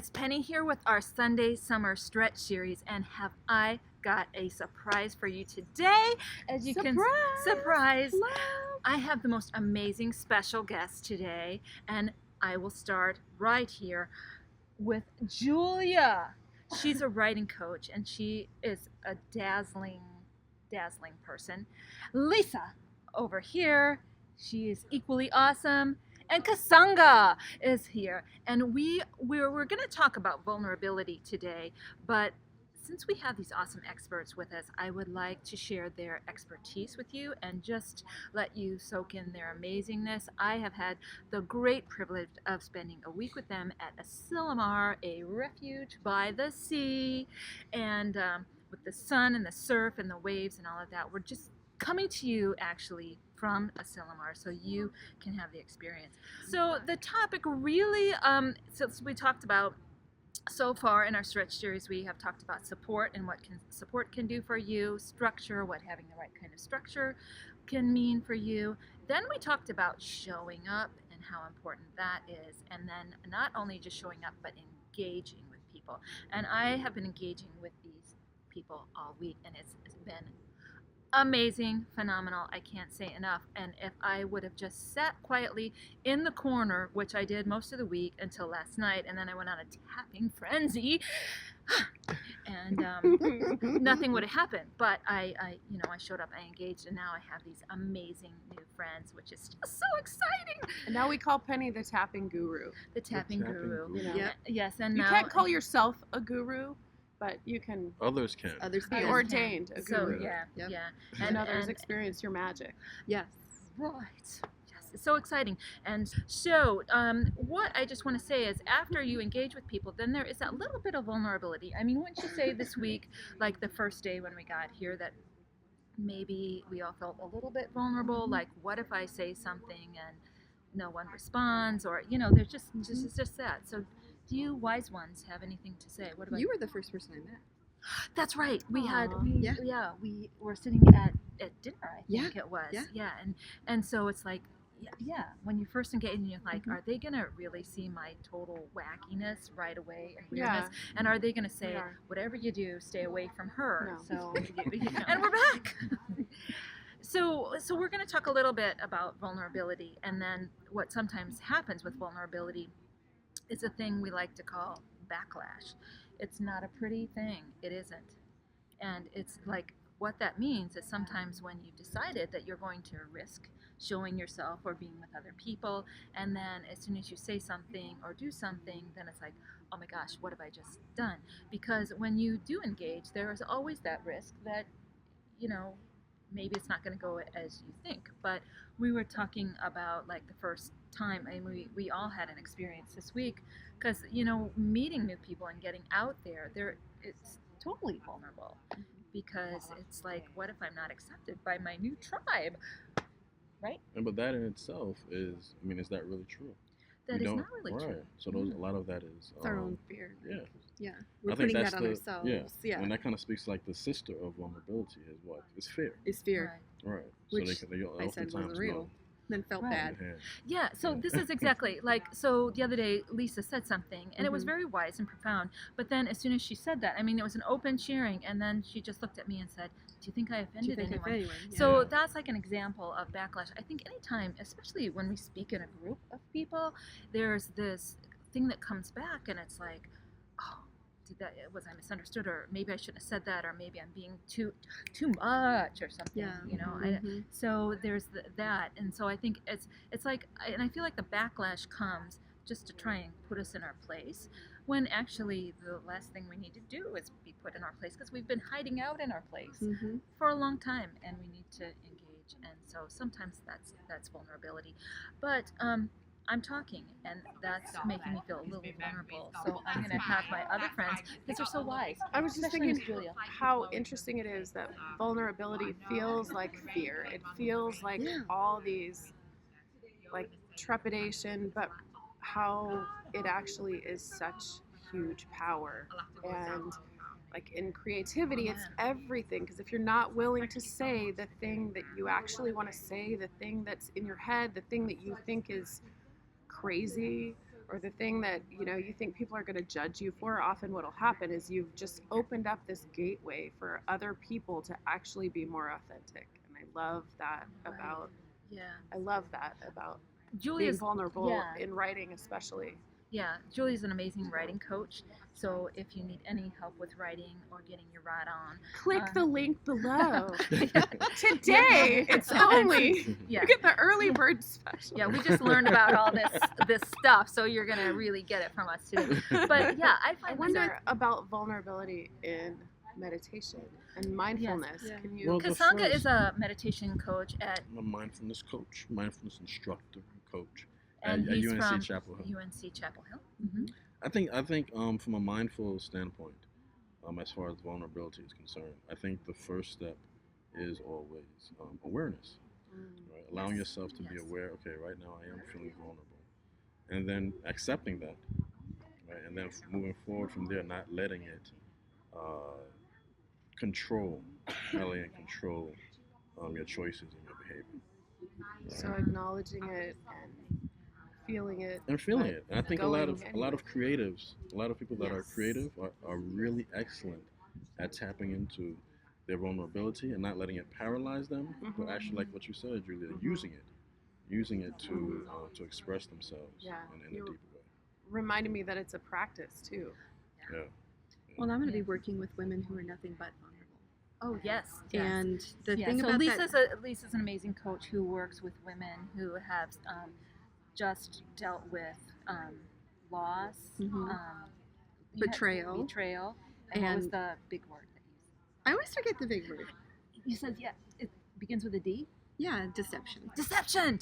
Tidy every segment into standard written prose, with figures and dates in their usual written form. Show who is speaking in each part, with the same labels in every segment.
Speaker 1: it's Penny here with our Sunday Summer Stretch Series, and have I got a surprise for you today? As you surprise!
Speaker 2: Love.
Speaker 1: I have the most amazing special guest today, and I will start right here with Julia. She's a writing coach, and she is a dazzling person. Lisa, over here, she is equally awesome. And Kessonga is here. And we're going to talk about vulnerability today, but since we have these awesome experts with us, I would like to share their expertise with you and just let you soak in their amazingness. I have had the great privilege of spending a week with them at Asilomar, a refuge by the sea, and with the sun and the surf and the waves and all of that. We're just coming to you actually from Asilomar, so you can have the experience. So the topic really, since we talked about so far in our stretch series, we have talked about support and what support can do for you, structure, what having the right kind of structure can mean for you. Then we talked about showing up and how important that is, and then not only just showing up, but engaging with people. And I have been engaging with these people all week, and it's been amazing, phenomenal. I can't say enough. And if I would have just sat quietly in the corner, which I did most of the week until last night, and then I went on a tapping frenzy, and nothing would have happened. But I showed up, I engaged, and now I have these amazing new friends, which is just so exciting.
Speaker 2: And now we call Penny the tapping guru.
Speaker 1: The tapping guru.
Speaker 2: You know?
Speaker 3: Yeah.
Speaker 1: Yes, and
Speaker 2: You
Speaker 1: now
Speaker 2: can't call yourself a guru, but you can
Speaker 4: Others can.
Speaker 3: Others
Speaker 2: be
Speaker 3: can.
Speaker 2: ordained a
Speaker 1: So
Speaker 2: guru.
Speaker 1: yeah,
Speaker 3: Yep.
Speaker 1: yeah,
Speaker 2: And others experience your magic.
Speaker 3: Yes.
Speaker 1: right. Yes, it's so exciting. And so, what I just want to say is, after you engage with people, then there is that little bit of vulnerability. I mean, wouldn't you say this week, like the first day when we got here, that maybe we all felt a little bit vulnerable? Like, what if I say something and no one responds, or there's just that. So, do you wise ones have anything to say? What about
Speaker 3: You were the first person I met.
Speaker 1: That's right. We
Speaker 3: Yeah.
Speaker 1: we were sitting at dinner, I think it was.
Speaker 3: Yeah.
Speaker 1: And so it's like, when you first engage, and you're like, are they gonna really see my total wackiness right away and weirdness?
Speaker 2: Yeah.
Speaker 1: And are they gonna say,
Speaker 2: We are.
Speaker 1: whatever you do, stay away from her?
Speaker 2: No.
Speaker 1: So and we're back. So we're gonna talk a little bit about vulnerability, and then what sometimes happens with vulnerability is a thing we like to call backlash. It's not a pretty thing. It isn't. And it's like, what that means is sometimes when you've decided that you're going to risk showing yourself or being with other people, and then as soon as you say something or do something, then it's like, oh my gosh, what have I just done? Because when you do engage, there is always that risk that, maybe it's not going to go as you think. But we were talking about, like, the first time, and we all had an experience this week, because meeting new people and getting out there, it's totally vulnerable, because it's like, what if I'm not accepted by my new tribe, right?
Speaker 4: But that in itself is that really true?
Speaker 1: That is not really true.
Speaker 4: So a lot of that is
Speaker 3: It's our own fear.
Speaker 4: Yeah.
Speaker 3: Yeah. We're
Speaker 4: I think
Speaker 3: putting
Speaker 4: that's
Speaker 3: that on ourselves.
Speaker 4: Yeah. And that kind of speaks like the sister of vulnerability is what? It's fear.
Speaker 3: It's fear.
Speaker 4: Right.
Speaker 3: Which
Speaker 4: so they
Speaker 3: I said
Speaker 4: oftentimes
Speaker 3: wasn't real. Then felt
Speaker 1: Right.
Speaker 3: bad.
Speaker 1: Yeah, so this is exactly so the other day Lisa said something, and it was very wise and profound, but then as soon as she said that, it was an open sharing, and then she just looked at me and said, do you think I offended anyone?
Speaker 3: Yeah.
Speaker 1: So that's like an example of backlash. I think anytime, especially when we speak in a group of people, there's this thing that comes back, and it's like, oh, was I misunderstood, or maybe I shouldn't have said that, or maybe I'm being too much or something.
Speaker 3: Yeah.
Speaker 1: So there's that, and so I think it's like, and I feel like the backlash comes just to try and put us in our place, when actually the last thing we need to do is be put in our place, because we've been hiding out in our place for a long time, and we need to engage. And so sometimes that's vulnerability, but I'm talking, and that's making me feel a little vulnerable. So I'm going to have my other friends, because they're so wise.
Speaker 2: I was just
Speaker 1: Especially
Speaker 2: thinking
Speaker 1: Miss Julia.
Speaker 2: how interesting it is that vulnerability feels like fear. It feels like all these, like, trepidation, but how it actually is such huge power. And like in creativity, it's everything. Because if you're not willing to say the thing that you actually want to say, the thing that's in your head, the thing that you think is crazy or the thing that you think people are going to judge you for, often what'll happen is you've just opened up this gateway for other people to actually be more authentic. And I love that about
Speaker 1: Julia's
Speaker 2: being vulnerable in writing, especially.
Speaker 1: Yeah, Julie's an amazing writing coach. So if you need any help with writing or getting your write on,
Speaker 2: click the link below. Today, it's only you get the early bird special.
Speaker 1: Yeah, we just learned about all this stuff, so you're gonna really get it from us today. But yeah, I
Speaker 2: wonder about vulnerability in meditation and mindfulness.
Speaker 1: Yes.
Speaker 2: Can you?
Speaker 4: Well,
Speaker 1: Kessonga is a meditation coach
Speaker 4: I'm a mindfulness coach, mindfulness instructor, and coach.
Speaker 1: And
Speaker 4: at
Speaker 1: he's
Speaker 4: UNC
Speaker 1: from
Speaker 4: Chapel Hill.
Speaker 1: UNC Chapel Hill. Mm-hmm.
Speaker 4: I think from a mindful standpoint, as far as vulnerability is concerned, I think the first step is always awareness. Right? Allowing yourself to be aware. Okay, right now I am feeling vulnerable, and then accepting that, right? And then moving forward from there, not letting it control your choices and your behavior.
Speaker 2: So acknowledging it and feeling it.
Speaker 4: And I think a lot of creatives, a lot of people that are creative are really excellent at tapping into their vulnerability and not letting it paralyze them, but actually, like what you said, Julia, using it to express themselves in a deeper way.
Speaker 2: Reminded me that it's a practice too.
Speaker 4: Yeah.
Speaker 3: Well, I'm going to be working with women who are nothing but vulnerable.
Speaker 1: Oh yes.
Speaker 3: And the thing
Speaker 1: so
Speaker 3: about
Speaker 1: Lisa's an amazing coach who works with women who have just dealt with loss,
Speaker 3: betrayal,
Speaker 1: and what was the big word that you used?
Speaker 3: I always forget the big word.
Speaker 1: You said it begins with a D.
Speaker 3: Yeah, deception.
Speaker 1: Deception.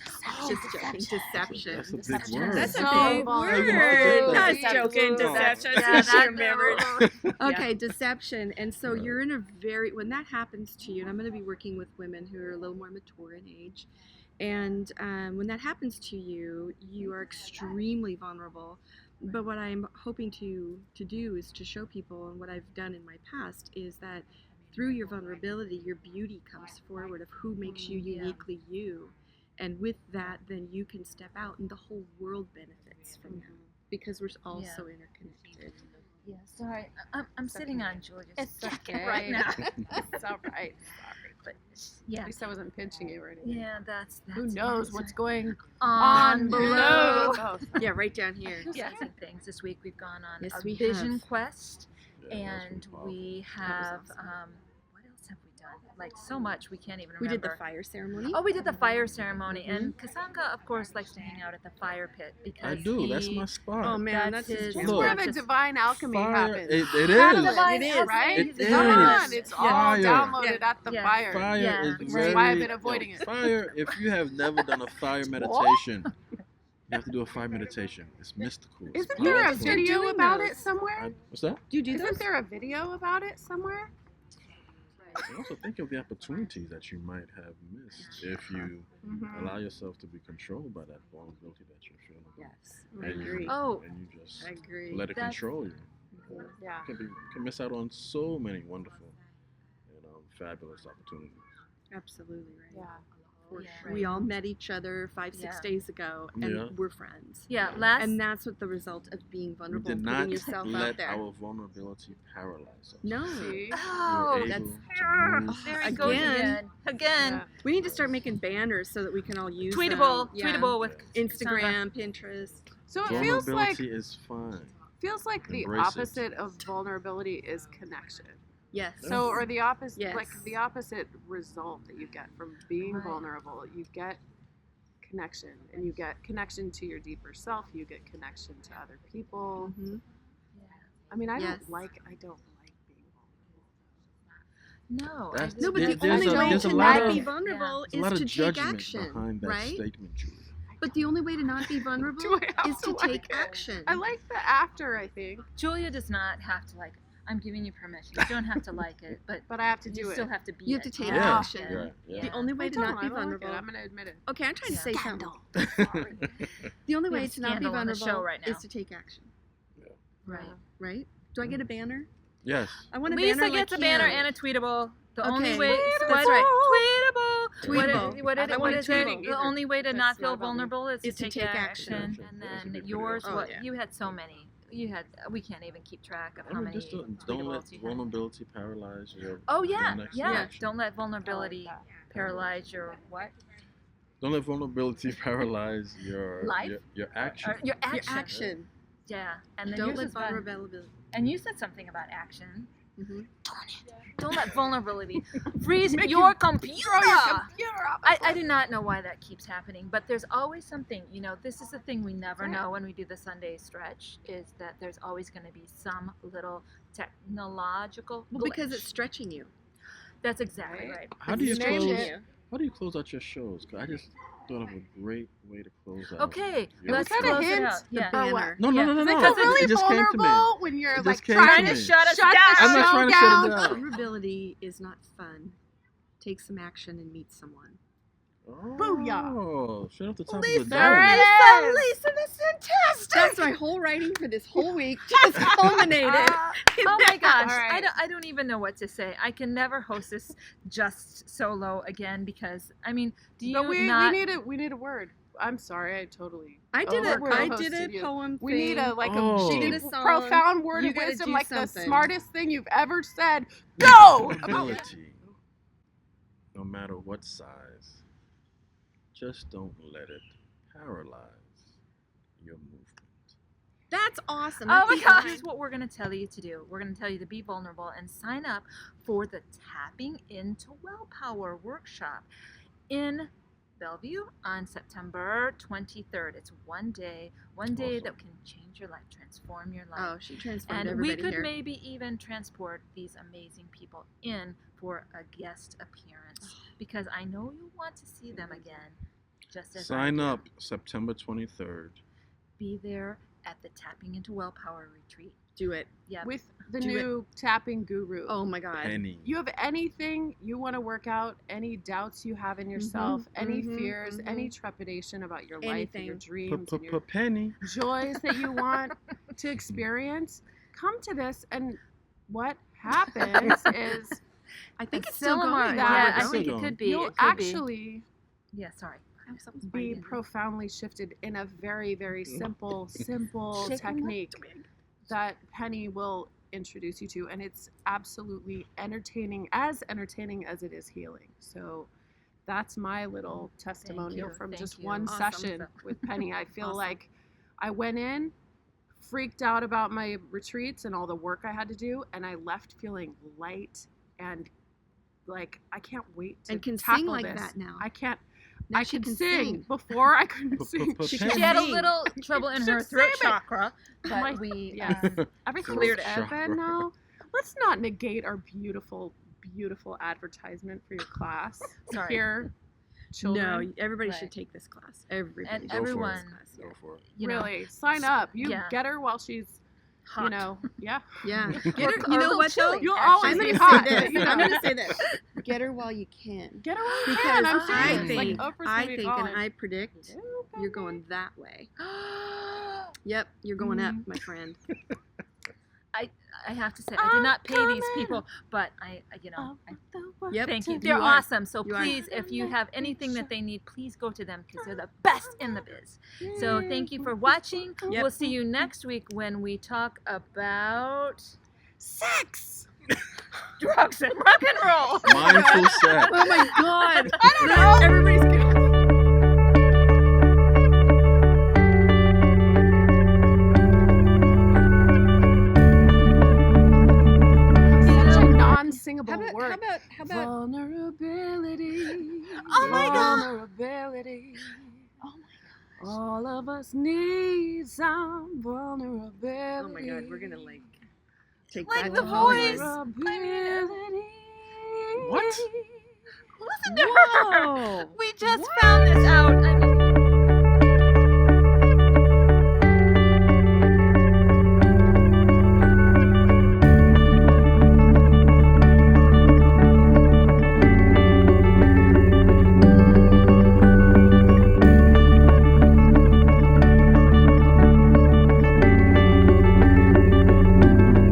Speaker 3: Just joking. Deception.
Speaker 4: That's a big word.
Speaker 3: That's a
Speaker 2: So
Speaker 3: big
Speaker 2: vulnerable.
Speaker 3: word. Not
Speaker 1: Deception.
Speaker 3: joking. Deception.
Speaker 1: Yeah,
Speaker 3: She remembered.
Speaker 1: Yeah.
Speaker 3: Okay, deception. And so you're in a when that happens to you, and I'm going to be working with women who are a little more mature in age, and when that happens to you, you are extremely vulnerable. But what I'm hoping to do is to show people, and what I've done in my past is that through your vulnerability, your beauty comes forward of who makes you uniquely you. And with that, then you can step out and the whole world benefits from that because we're all so interconnected.
Speaker 1: Yeah, sorry. I'm sitting on George's jacket
Speaker 2: okay.
Speaker 1: right now.
Speaker 2: It's all right. Sorry.
Speaker 1: But
Speaker 2: At least I wasn't pinching you or anything.
Speaker 1: Yeah, that's
Speaker 2: Who knows what's going
Speaker 1: on
Speaker 2: below?
Speaker 3: Yeah, right down here.
Speaker 1: Yeah, some things. This week we've gone on
Speaker 3: Yes,
Speaker 1: a
Speaker 3: we
Speaker 1: vision
Speaker 3: have.
Speaker 1: quest,
Speaker 4: Yeah,
Speaker 1: and we have what else have we done? Like so much we can't even remember.
Speaker 3: We did the fire ceremony.
Speaker 1: Oh, we did the fire ceremony, and Kessonga, of course, likes to hang out at the fire pit because
Speaker 4: I do. That's my spot.
Speaker 3: Oh man,
Speaker 1: That's
Speaker 3: that's
Speaker 1: his-
Speaker 3: his
Speaker 2: That's
Speaker 3: jam.
Speaker 2: where
Speaker 1: Look.
Speaker 2: the divine alchemy
Speaker 4: Fire,
Speaker 2: happens.
Speaker 4: it
Speaker 1: How
Speaker 4: is.
Speaker 1: the divine
Speaker 3: It is,
Speaker 1: alchemy
Speaker 2: right?
Speaker 4: It
Speaker 2: Come
Speaker 4: is.
Speaker 2: on, it's all
Speaker 4: Fire.
Speaker 2: downloaded at the
Speaker 1: Yeah.
Speaker 2: fire.
Speaker 4: Fire
Speaker 1: Yeah.
Speaker 4: is
Speaker 1: Which
Speaker 2: is
Speaker 4: very.
Speaker 2: why I've been avoiding it.
Speaker 4: Fire. If you have never done a fire meditation, you have to do a fire meditation. It's mystical. It's
Speaker 2: Isn't there a
Speaker 4: powerful.
Speaker 2: video
Speaker 3: doing
Speaker 2: about
Speaker 3: those.
Speaker 2: it somewhere?
Speaker 4: What's that?
Speaker 3: Do you do
Speaker 2: Isn't
Speaker 3: those?
Speaker 2: there a video about it somewhere?
Speaker 4: And also think of the opportunities that you might have missed if you allow yourself to be controlled by that vulnerability that you're feeling.
Speaker 3: Yes,
Speaker 2: I
Speaker 4: And
Speaker 3: agree.
Speaker 4: and you just
Speaker 3: I agree.
Speaker 4: let it
Speaker 1: That's-
Speaker 4: control you.
Speaker 2: Yeah.
Speaker 4: You can miss out on so many wonderful and fabulous opportunities.
Speaker 3: Absolutely right.
Speaker 2: Yeah.
Speaker 3: For
Speaker 1: Yeah.
Speaker 3: sure. We all met each other 5-6
Speaker 1: Yeah.
Speaker 3: days ago, and
Speaker 4: Yeah.
Speaker 3: we're friends.
Speaker 1: Yeah, last
Speaker 3: And that's what the result of being
Speaker 4: We
Speaker 3: vulnerable
Speaker 4: did
Speaker 3: and
Speaker 4: not
Speaker 3: putting yourself out
Speaker 4: let
Speaker 3: there.
Speaker 4: our vulnerability paralyze us.
Speaker 3: No.
Speaker 2: See?
Speaker 4: We
Speaker 1: oh,
Speaker 4: were
Speaker 3: that's-
Speaker 4: able to move.
Speaker 1: there he goes again.
Speaker 2: Yeah.
Speaker 3: We need to start making banners so that we can all use
Speaker 1: Tweetable,
Speaker 3: them. Yeah.
Speaker 1: tweetable with
Speaker 3: Instagram, Pinterest.
Speaker 2: So it feels like
Speaker 4: Vulnerability is fine.
Speaker 2: the
Speaker 4: Embrace it.
Speaker 2: opposite of vulnerability is connection.
Speaker 3: Yes.
Speaker 2: So, or the opposite,
Speaker 3: Yes.
Speaker 2: like the opposite result that you get from being
Speaker 1: Right.
Speaker 2: vulnerable, you get connection, and you get connection to your deeper self. You get connection to other people.
Speaker 3: Mhm.
Speaker 2: I mean, I
Speaker 3: Yes.
Speaker 2: don't like being vulnerable.
Speaker 1: No,
Speaker 4: That's-
Speaker 3: No, but
Speaker 4: There-
Speaker 3: the only
Speaker 4: there's a-
Speaker 3: way
Speaker 4: there's a
Speaker 3: to
Speaker 4: lot
Speaker 3: not
Speaker 4: of-
Speaker 3: be vulnerable
Speaker 4: There's a lot
Speaker 3: is
Speaker 4: of
Speaker 3: to take
Speaker 4: judgment
Speaker 3: action,
Speaker 4: behind that
Speaker 3: right?
Speaker 4: statement, Julia.
Speaker 3: But the only way to not be vulnerable
Speaker 2: Do I have
Speaker 3: is to
Speaker 2: to like
Speaker 3: take
Speaker 2: it?
Speaker 3: action.
Speaker 2: I like the after. I think,
Speaker 1: Julia does not have to like. I'm giving you permission. You don't have to like it, but
Speaker 2: but I have to
Speaker 1: you
Speaker 2: do it.
Speaker 1: still have to be.
Speaker 3: You have
Speaker 1: it.
Speaker 3: to take
Speaker 4: Yeah.
Speaker 3: action.
Speaker 4: Yeah.
Speaker 3: The only way
Speaker 2: I
Speaker 3: to
Speaker 2: don't,
Speaker 3: not be
Speaker 2: I don't like
Speaker 3: vulnerable.
Speaker 2: it. I'm gonna admit it.
Speaker 3: Okay, I'm trying to say something.
Speaker 1: Sorry.
Speaker 3: The only
Speaker 1: We
Speaker 3: way
Speaker 1: have
Speaker 3: to not be
Speaker 1: scandal on the
Speaker 3: vulnerable
Speaker 1: show right now.
Speaker 3: is to take action,
Speaker 1: Right.
Speaker 3: right? Do I get a banner?
Speaker 4: Yes.
Speaker 3: I want a
Speaker 1: Lisa
Speaker 3: banner
Speaker 1: gets
Speaker 3: like
Speaker 1: a banner
Speaker 3: him.
Speaker 1: and a tweetable. The only
Speaker 3: Okay.
Speaker 1: way.
Speaker 3: Tweetable.
Speaker 1: That's right. Tweetable.
Speaker 3: Tweetable.
Speaker 1: What
Speaker 2: I don't
Speaker 1: what
Speaker 2: like
Speaker 1: is it?
Speaker 2: tweeting
Speaker 1: The
Speaker 2: either.
Speaker 1: only way to
Speaker 2: That's
Speaker 1: not
Speaker 2: not
Speaker 1: feel
Speaker 2: about me.
Speaker 1: vulnerable is
Speaker 3: Is
Speaker 1: to take action.
Speaker 3: action.
Speaker 4: That's
Speaker 1: And
Speaker 4: a
Speaker 1: then
Speaker 4: pretty
Speaker 1: yours,
Speaker 3: good
Speaker 1: what
Speaker 3: idea.
Speaker 1: you had so many. You had we can't even keep track of
Speaker 4: I
Speaker 1: how
Speaker 4: mean,
Speaker 1: many.
Speaker 4: just don't let
Speaker 1: tweetables you had.
Speaker 4: vulnerability paralyze your.
Speaker 1: Oh
Speaker 4: your
Speaker 1: yeah,
Speaker 4: next
Speaker 1: yeah.
Speaker 4: action.
Speaker 1: Don't let vulnerability
Speaker 2: that.
Speaker 1: paralyze your what?
Speaker 4: Don't let vulnerability paralyze your
Speaker 1: Life?
Speaker 4: your action.
Speaker 1: Your
Speaker 3: Your
Speaker 1: action.
Speaker 3: action.
Speaker 1: Yeah, and then
Speaker 3: Don't
Speaker 1: yours
Speaker 3: let
Speaker 1: is fun.
Speaker 3: vulnerability.
Speaker 1: And you said something about action.
Speaker 3: Mm-hmm.
Speaker 1: Don't let vulnerability freeze
Speaker 2: Make
Speaker 1: your
Speaker 2: you
Speaker 1: computer.
Speaker 2: Throw your computer off.
Speaker 1: I do not know why that keeps happening, but there's always something, this is the thing we never
Speaker 2: Right.
Speaker 1: know when we do the Sunday stretch, is that there's always going to be some little technological
Speaker 3: Well, because
Speaker 1: glitch.
Speaker 3: it's stretching you.
Speaker 1: That's exactly
Speaker 2: Right.
Speaker 1: right.
Speaker 4: How do you
Speaker 3: It's
Speaker 2: named
Speaker 4: close?
Speaker 2: it.
Speaker 4: How do you close out your shows? 'Cause I just thought of a great way to close out.
Speaker 1: Okay,
Speaker 4: your
Speaker 1: let's
Speaker 2: Kinda
Speaker 4: show.
Speaker 1: close it
Speaker 2: hint
Speaker 1: out. Yeah.
Speaker 2: or what?
Speaker 3: Banner.
Speaker 4: No,
Speaker 1: Yeah.
Speaker 4: no, no, no,
Speaker 1: Because
Speaker 4: no.
Speaker 2: really
Speaker 4: It just came to me.
Speaker 2: vulnerable when you're
Speaker 4: It
Speaker 2: like
Speaker 4: just came
Speaker 1: Trying
Speaker 4: to
Speaker 1: to
Speaker 4: me.
Speaker 1: shut us
Speaker 2: Shut
Speaker 1: down.
Speaker 2: the
Speaker 4: I'm not
Speaker 2: show
Speaker 4: trying to shut it
Speaker 2: down.
Speaker 4: down.
Speaker 3: Vulnerability is not fun. Take some action and meet someone.
Speaker 2: Booyah.
Speaker 4: Straight off the top of
Speaker 1: Lisa,
Speaker 4: the
Speaker 2: There
Speaker 4: dome.
Speaker 2: it is.
Speaker 1: Lisa, that's fantastic.
Speaker 3: That's my whole writing for this whole week. Just culminated.
Speaker 1: Oh my gosh,
Speaker 2: All right.
Speaker 1: I don't even know what to say. I can never host this just solo again because do you
Speaker 2: But we
Speaker 1: not?
Speaker 2: need a word. I'm sorry, I totally.
Speaker 3: I did a
Speaker 2: overhosted you.
Speaker 3: poem
Speaker 2: We
Speaker 3: thing.
Speaker 2: need a
Speaker 4: Oh.
Speaker 3: She did
Speaker 2: deep,
Speaker 3: a song.
Speaker 2: profound word
Speaker 3: You
Speaker 2: of
Speaker 3: gotta
Speaker 2: wisdom,
Speaker 3: do
Speaker 2: like the
Speaker 3: something.
Speaker 2: smartest thing you've ever said. Go.
Speaker 4: Vulnerability, no matter what size, just don't let it paralyze your movement.
Speaker 3: That's awesome.
Speaker 1: Oh my
Speaker 3: That's
Speaker 1: gosh!
Speaker 3: fine.
Speaker 1: Here's what we're going to tell you to do. We're going to tell you to be vulnerable and sign up for the Tapping into Willpower workshop in Bellevue on September 23rd. It's one day
Speaker 4: Awesome.
Speaker 1: that can change your life, transform your life.
Speaker 3: Oh, she transformed
Speaker 1: And we
Speaker 3: everybody
Speaker 1: could
Speaker 3: here.
Speaker 1: maybe even transport these amazing people in for a guest appearance because I know you want to see them again. Just as I
Speaker 4: Sign
Speaker 1: do.
Speaker 4: up September 23rd.
Speaker 1: Be there at the Tapping into Willpower retreat.
Speaker 3: Do it.
Speaker 1: Yeah.
Speaker 2: With the
Speaker 3: Do
Speaker 2: new tapping guru.
Speaker 3: Oh my God.
Speaker 4: Penny.
Speaker 2: You have anything you want to work out, any doubts you have in yourself, any fears, any trepidation about your life and your
Speaker 3: Anything.
Speaker 2: dreams and your
Speaker 4: Penny.
Speaker 2: joys that you want to experience, come to this. And what happens is
Speaker 3: I think it's still going.
Speaker 1: Asilomar.
Speaker 2: that.
Speaker 1: Yeah, I
Speaker 4: It's
Speaker 1: think
Speaker 4: still
Speaker 1: it could be.
Speaker 2: you'll
Speaker 1: It could be.
Speaker 2: actually
Speaker 1: Yeah, sorry.
Speaker 3: Something's
Speaker 2: be
Speaker 3: biting.
Speaker 2: profoundly shifted in a very, very simple
Speaker 3: Shaking
Speaker 2: technique
Speaker 3: the twig.
Speaker 2: that Penny will introduce you to, and it's absolutely entertaining as it is healing. So that's my little testimonial
Speaker 1: you,
Speaker 2: from
Speaker 1: thank
Speaker 2: just
Speaker 1: you.
Speaker 2: one
Speaker 3: Awesome.
Speaker 2: session with Penny. I feel
Speaker 3: Awesome.
Speaker 2: like I went in, freaked out about my retreats and all the work I had to do, and I left feeling light and like I can't wait to
Speaker 3: And can
Speaker 2: tackle
Speaker 3: sing like
Speaker 2: this.
Speaker 3: that now.
Speaker 2: I can't.
Speaker 3: Now
Speaker 2: I
Speaker 3: she
Speaker 2: could
Speaker 3: can
Speaker 2: sing.
Speaker 3: sing.
Speaker 2: Before I couldn't sing.
Speaker 3: She
Speaker 1: She
Speaker 3: can
Speaker 1: had a
Speaker 3: sing.
Speaker 1: little trouble in her
Speaker 2: Should
Speaker 1: throat
Speaker 2: save it.
Speaker 1: chakra, but
Speaker 2: My-
Speaker 1: we
Speaker 2: yes. Everything's
Speaker 1: Cleared it.
Speaker 2: even now. Let's not negate our beautiful, beautiful advertisement for your class.
Speaker 1: Sorry.
Speaker 2: Here, children.
Speaker 3: No, everybody
Speaker 1: Right.
Speaker 3: should take this class. Everybody
Speaker 1: And
Speaker 3: should
Speaker 4: Go for it.
Speaker 1: everyone,
Speaker 3: take this class.
Speaker 4: Go for it.
Speaker 2: Really, sign up. You
Speaker 1: Yeah.
Speaker 2: get her while she's,
Speaker 1: hot.
Speaker 2: yeah.
Speaker 3: Yeah.
Speaker 1: Or-
Speaker 3: Get her,
Speaker 1: or
Speaker 3: you
Speaker 1: a
Speaker 3: know
Speaker 1: little
Speaker 3: what though?
Speaker 1: chilly,
Speaker 2: You'll
Speaker 1: actually.
Speaker 2: always
Speaker 3: I'm
Speaker 2: be
Speaker 3: gonna
Speaker 2: hot.
Speaker 3: say this.
Speaker 2: but, you
Speaker 3: I'm
Speaker 2: know.
Speaker 3: gonna say this. Get her while you can.
Speaker 2: Get her while you
Speaker 3: Because
Speaker 2: can. I'm
Speaker 3: I
Speaker 2: serious.
Speaker 3: think,
Speaker 2: like Oprah's
Speaker 3: I
Speaker 2: gonna be
Speaker 3: think,
Speaker 2: calling.
Speaker 3: and I predict
Speaker 2: You,
Speaker 3: you're
Speaker 2: baby.
Speaker 3: going that way. Yep, you're going up, my friend.
Speaker 1: I have to say, I did not pay these
Speaker 2: coming.
Speaker 1: people, but I
Speaker 3: Yep.
Speaker 1: thank you.
Speaker 3: You
Speaker 1: They're
Speaker 3: are.
Speaker 1: awesome. So
Speaker 3: You are.
Speaker 1: please, if you have anything that they need, please go to them because they're the best in the biz. So thank you for watching.
Speaker 3: Yep.
Speaker 1: We'll see you next week when we talk about
Speaker 2: Sex.
Speaker 1: drugs and rock and roll.
Speaker 4: Mindful sex.
Speaker 3: Oh my God.
Speaker 2: I don't know.
Speaker 3: Everybody's gonna.
Speaker 2: Such a non-singable
Speaker 3: How
Speaker 2: word.
Speaker 3: about
Speaker 2: Vulnerability.
Speaker 1: Oh my God.
Speaker 2: Vulnerability.
Speaker 1: Oh
Speaker 2: All of us need some vulnerability.
Speaker 3: oh my God, we're gonna like take
Speaker 1: Like
Speaker 3: that
Speaker 1: the
Speaker 3: to Hollywood.
Speaker 1: voice.
Speaker 2: Vulnerability.
Speaker 4: What?
Speaker 1: Listen to her.
Speaker 3: Whoa.
Speaker 1: We just found this out.